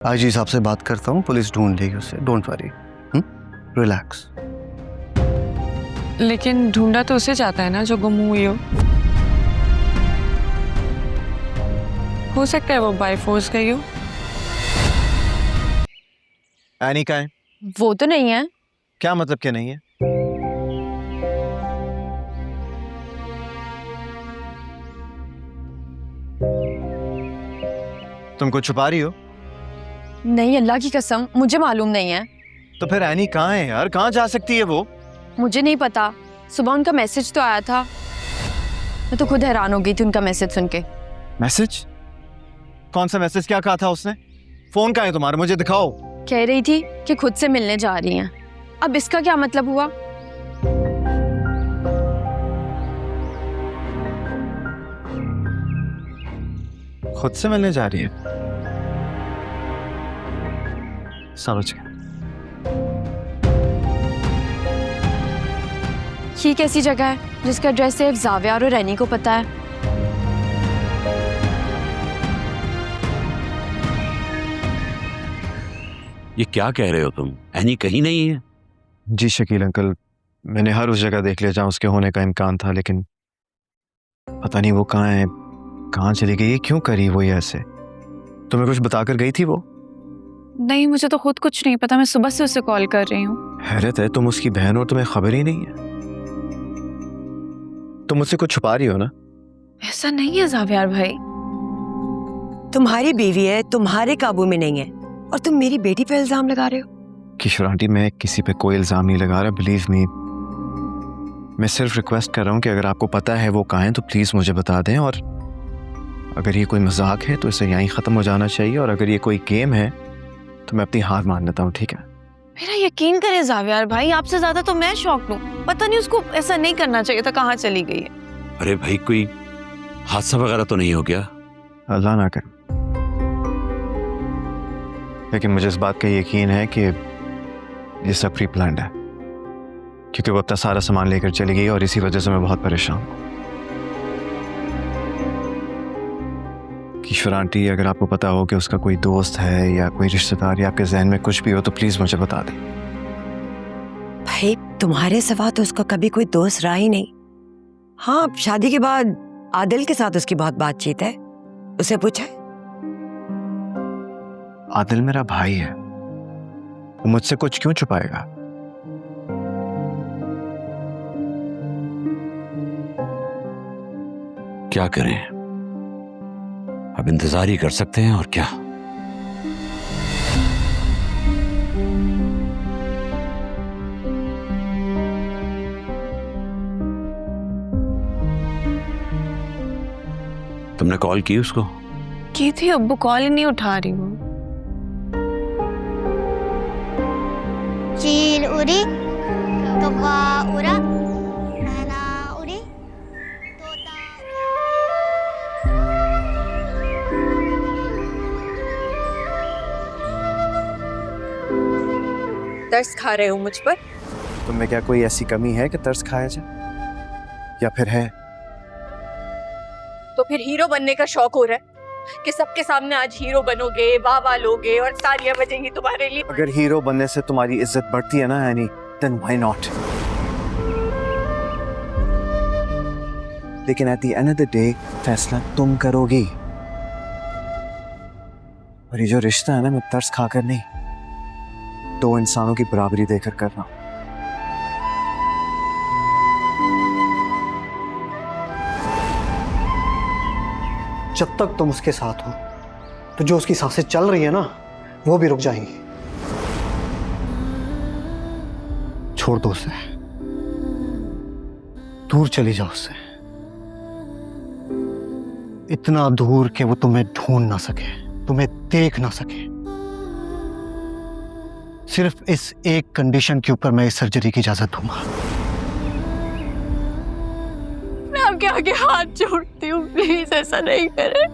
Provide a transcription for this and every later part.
IG साहब से बात करता हूँ, पुलिस ढूंढ लेगी उसे, डोंट वरी, रिलैक्स। लेकिन ढूंढा तो उसे जाता है ना जो गुम हुई हो सकता है वो बाय फोर्स गई हो। एनी का है? वो तो नहीं है। क्या मतलब क्या नहीं है? तुम कुछ छुपा रही हो? नहीं, अल्लाह की कसम मुझे मालूम नहीं है। तो फिर एनी कहाँ है यार? कहाँ जा सकती है वो? मुझे नहीं पता, सुबह उनका मैसेज तो आया था, मैं तो खुद हैरान हो गई थी उनका मैसेज सुन के। मैसेज? कौन सा मैसेज? क्या कहा था उसने? फोन कहाँ है तुम्हारा? मुझे दिखाओ। कह रही थी कि खुद से मिलने जा रही हैं। अब इसका क्या मतलब हुआ? खुद से मिलने जा रही है? समझ गया। ये कैसी जगह है जिसका एड्रेस सिर्फ जाविया और रैनी को पता है? ये क्या कह रहे हो तुम? एनी कहीं नहीं है? जी शकील अंकल, मैंने हर उस जगह देख लिया जहाँ उसके होने का इम्कान था, लेकिन पता नहीं वो कहाँ है, कहाँ चली गई, क्यों करी वो ये ऐसे? तुम्हें कुछ बताकर गई थी वो? नहीं, मुझे तो खुद कुछ नहीं पता, मैं सुबह से उसे कॉल कर रही हूँ। हैरत है, तुम उसकी बहन हो, तुम्हें खबर ही नहीं है। तुम मुझसे कुछ छुपा रही हो ना? ऐसा नहीं है जावियार भाई। तुम्हारी बीवी है, तुम्हारे काबू में नहीं है, और तुम मेरी बेटी पे इल्जाम लगा रहे हो। किशोर आंटी, मैं किसी पे कोई इल्जाम नहीं लगा रहा, बिलीव मी। मैं सिर्फ रिक्वेस्ट कर रहा हूँ कि अगर आपको पता है वो कहाँ है तो प्लीज मुझे बता दें, और अगर ये कोई मजाक है तो इसे यहीं खत्म हो जाना चाहिए, और अगर ये कोई गेम है तो मैं अपनी हार मान लेता हूँ, ठीक है? मेरा यकीन करें जावियार भाई, आपसे ज्यादा तो मैं शॉक हूँ। पता नहीं उसको ऐसा नहीं करना चाहिए था, कहाँ चली गई है। अरे भाई, कोई हादसा वगैरह तो नहीं हो गया? अल्लाह ना करे, लेकिन मुझे इस बात का यकीन है कि ये सब प्री प्लान्ड है, क्योंकि वो अपना सारा सामान लेकर चली गई और इसी वजह से मैं बहुत परेशान हूँ। किशोर आंटी, अगर आपको पता हो कि उसका कोई दोस्त है या कोई रिश्तेदार या आपके जहन में कुछ भी हो तो प्लीज मुझे बता दें। भाई, तुम्हारे सिवा तो उसका कभी कोई दोस्त रहा ही नहीं। हाँ, शादी के बाद आदिल के साथ उसकी बहुत बातचीत है, उसे पूछा है? आदिल मेरा भाई है, वो मुझसे कुछ क्यों छुपाएगा? क्या करें, अब इंतजार ही कर सकते हैं और क्या। तुमने कॉल की उसको? की थी, अब वो कॉल ही नहीं उठा रही हूँ। चील उड़ी, कौवा उड़ा, मैना उड़ी, तोता तरस खा रहे हो मुझ पर? तुम में क्या कोई ऐसी कमी है कि तरस खाया जाए, या फिर है? तो फिर हीरो बनने का शौक हो रहा है कि सबके सामने आज हीरो बनोगे, वाह वाह लोगे और तालियां बजेंगी तुम्हारे लिए। अगर हीरो बनने से तुम्हारी इज्जत बढ़ती है ना एनी, देन व्हाई नॉट? लेकिन at the end of the day फैसला तुम करोगी, और ये जो रिश्ता है ना, मैं तरस खाकर नहीं, दो इंसानों की बराबरी देकर कर रहा हूं। जब तक तुम उसके साथ हो तो जो उसकी सांसें चल रही है ना, वो भी रुक जाएंगी। छोड़ दो उसे, दूर चली जाओ उससे, इतना दूर कि वो तुम्हें ढूंढ ना सके, तुम्हें देख ना सके। सिर्फ इस एक कंडीशन के ऊपर मैं इस सर्जरी की इजाजत दूंगा। मैं आपके आगे हाथ जोड़ती हूँ, प्लीज ऐसा नहीं करें।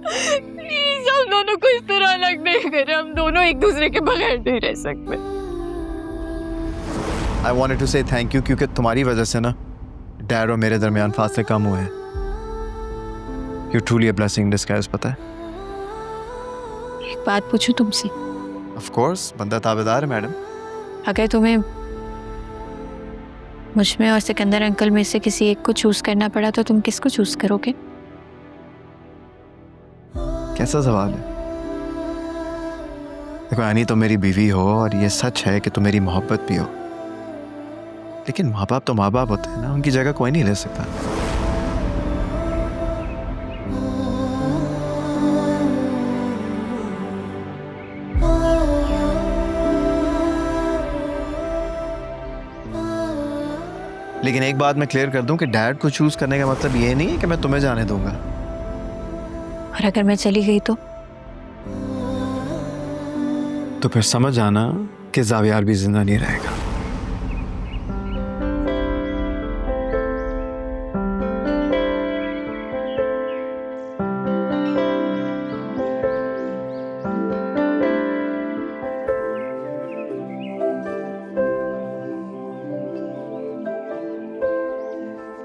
प्लीज हम दोनों को इस तरह अलग नहीं करें, हम दोनों एक दूसरे के बगैर नहीं रह सकते। I wanted to say thank you, क्योंकि तुम्हारी वजह से ना डैड और मेरे दरमियान फासले कम हुए हैं। You're truly a blessing in disguise, पता है? एक बात पूछूं तुमसे? ऑफ कोर्स, बंदा ताबेदार है मैडम। अगर तुम्हें मुझ में और सिकंदर अंकल में से किसी एक को चूज करना पड़ा तो तुम किसको चूज करोगे? कैसा सवाल है? देखो, यानी तो मेरी बीवी हो और ये सच है कि तो मेरी मोहब्बत भी हो, लेकिन माँ बाप तो माँ बाप होते हैं ना, उनकी जगह कोई नहीं ले सकता। लेकिन एक बात मैं क्लियर कर दूं कि डैड को चूज करने का मतलब ये नहीं है कि मैं तुम्हें जाने दूंगा। और अगर मैं चली गई तो फिर समझ आना कि जावियार भी जिंदा नहीं रहेगा।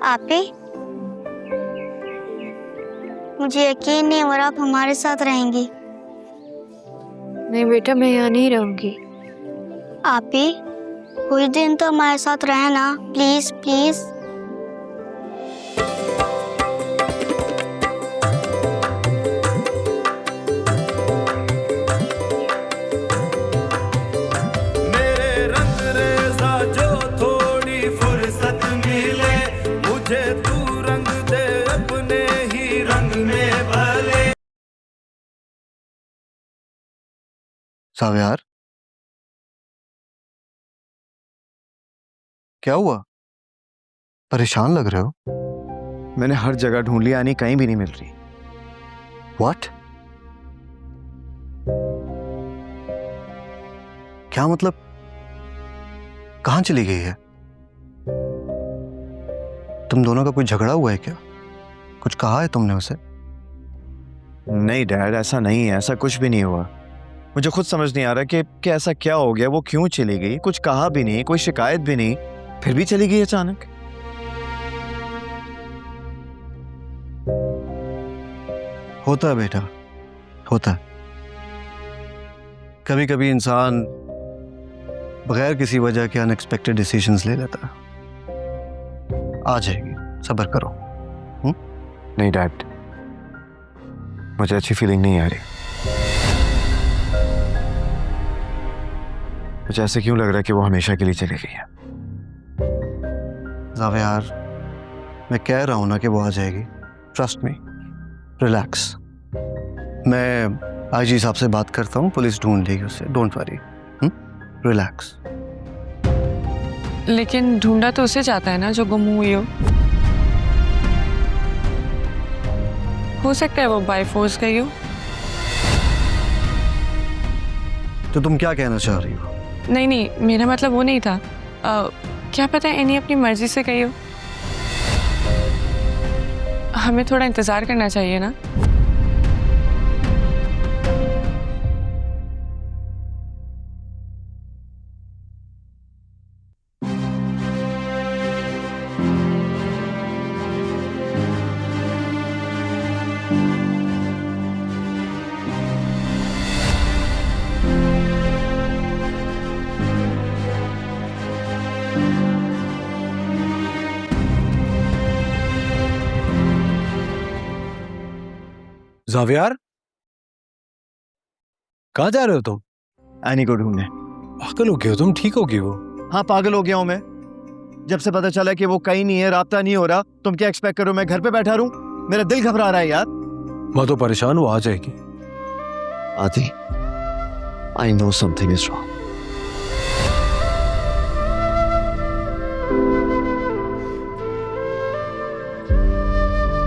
आपे मुझे यकीन नहीं हो रहा आप हमारे साथ रहेंगी। नहीं बेटा, मैं यहाँ नहीं रहूंगी। आपे कुछ दिन तो हमारे साथ रहना, प्लीज प्लीज। मेरे रंग रेज़ा जो थोड़ी फुर्सत मिले, मुझे तू रंग दे अपने ही रंग में भले। जावियार, क्या हुआ? परेशान लग रहे हो। मैंने हर जगह ढूंढ लिया, यानी कहीं भी नहीं मिल रही। व्हाट? क्या मतलब? कहाँ चली गई है? तुम दोनों का कोई झगड़ा हुआ है क्या? कुछ कहा है तुमने उसे? नहीं डैड, ऐसा नहीं है, ऐसा कुछ भी नहीं हुआ। मुझे खुद समझ नहीं आ रहा कि ऐसा क्या हो गया, वो क्यों चली गई। कुछ कहा भी नहीं, कोई शिकायत भी नहीं, फिर भी चली गई अचानक। होता है बेटा, होता है। कभी कभी इंसान बगैर किसी वजह के अनएक्सपेक्टेड डिसीजंस ले लेता है। आ जाएगी, सब्र करो। नहीं डैड, मुझे अच्छी फीलिंग नहीं आ रही। मुझे ऐसे क्यों लग रहा है कि वो हमेशा के लिए चली गई है। जावियार, मैं कह रहा हूं ना कि वो आ जाएगी। Trust me, relax. मैं आईजी साहब से बात करता हूँ, पुलिस ढूंढ लेगी उसे। Don't worry, relax. लेकिन ढूंढा तो उसे जाता है ना जो गुम हुई हो सकता है वो बाय फोर्स गई हो। तो तुम क्या कहना चाह रही हो? नहीं नहीं, मेरा मतलब वो नहीं था। क्या पता है एनी अपनी मर्जी से गई हो। हमें थोड़ा इंतजार करना चाहिए ना। जावियार, कहाँ जा रहे हो तुम? एनी को ढूंढने। पागल हो गए हो तुम? ठीक हो गई वो? हाँ, पागल हो गया हूं मैं। जब से पता चला कि वो कहीं नहीं है, राब्ता नहीं हो रहा, तुम क्या एक्सपेक्ट करो मैं घर पे बैठा रहूं? मेरा दिल घबरा रहा है यार। मैं तो परेशान हूँ, आ जाएगी। आदि, I know something is wrong.